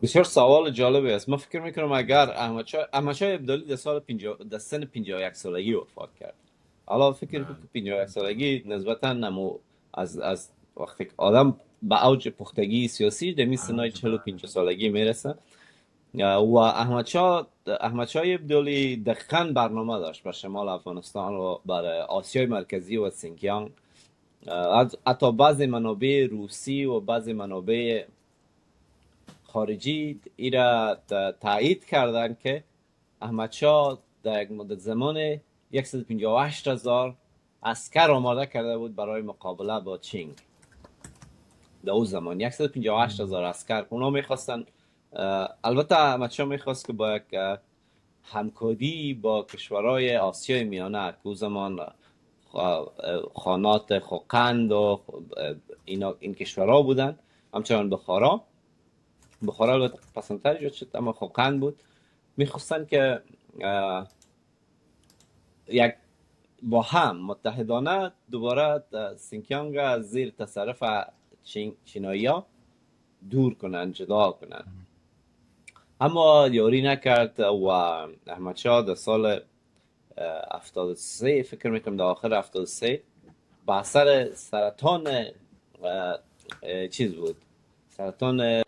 بسیار سوال جالبی است. من فکر میکنم اگر احمد شاه ابدالی در سال 50 در سن 51 سالگی وفات کرد. حالا فکر کن بله. که 51 سالگی نسبتا نمو از وقتی که آدم به اوج پختگی سیاسی در می سنای اوج، بله. 45 سالگی میرسه. و احمد شاه ابدالی دقیقا برنامه داشت بر شمال افغانستان و بر آسیای مرکزی و سینکیانگ. از حتی بعضی منابع روسی و بعضی منابع خارجی ایرا تایید کردن که احمد شاه در یک مدت زمان 158,000 عسکر آماده کرده بود برای مقابله با چینگ. در اون زمان 158,000 عسکر اونا میخواستن. البته احمد شاه میخواست که با یک همکاری با کشورهای آسیای میانه که اون زمان خانات خوقند و این کشورها بودن، همچنان بخارا البته پسندتر ایجاد شد اما خوقند بود. میخواستن که یک با هم متحدانه دوباره سینکیانگ از زیر تصرف چینایی ها دور کنن، جدا کنن. اما یاری نکرد و احمد شاه در سال 73 فکر میکنم در آخر 73 با اثر سرطان چیز بود، سرطان